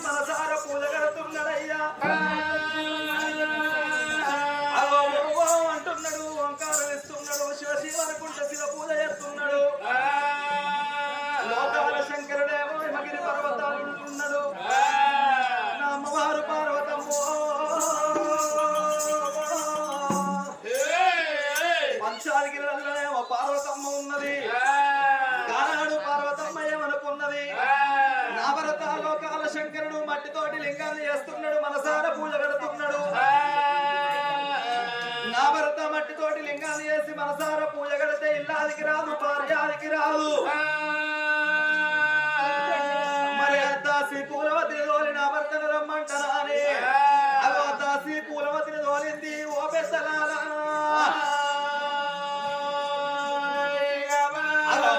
మనసార పూజ కడుతున్నాడయ్యా అంటున్నాడు ఓంకారం ఇస్తున్నాడు శివ శివ అనుకుంటే శివ పూజ చేస్తున్నాడు లోకాల శంకరుడేమో హిమగిరి పర్వతాలు ఉంటున్నాడు నా అమ్మవారు పార్వతమ్మో పంచాదిగిరిలోనేమో పార్వతమ్మ ఉన్నది కానాడు పార్వతమ్మ ఏమనుకున్నది నా భరత లోకాల శంకరుడు మట్టితోటి లింగాన్ని చేస్తున్నాడు మనసార పూజ కడుతున్నాడు నా భరత మట్టితోటి లింగాన్ని చేసి మనసార పూజ కడితే ఇల్లాదికి రాదు భార్యాదికి రాదు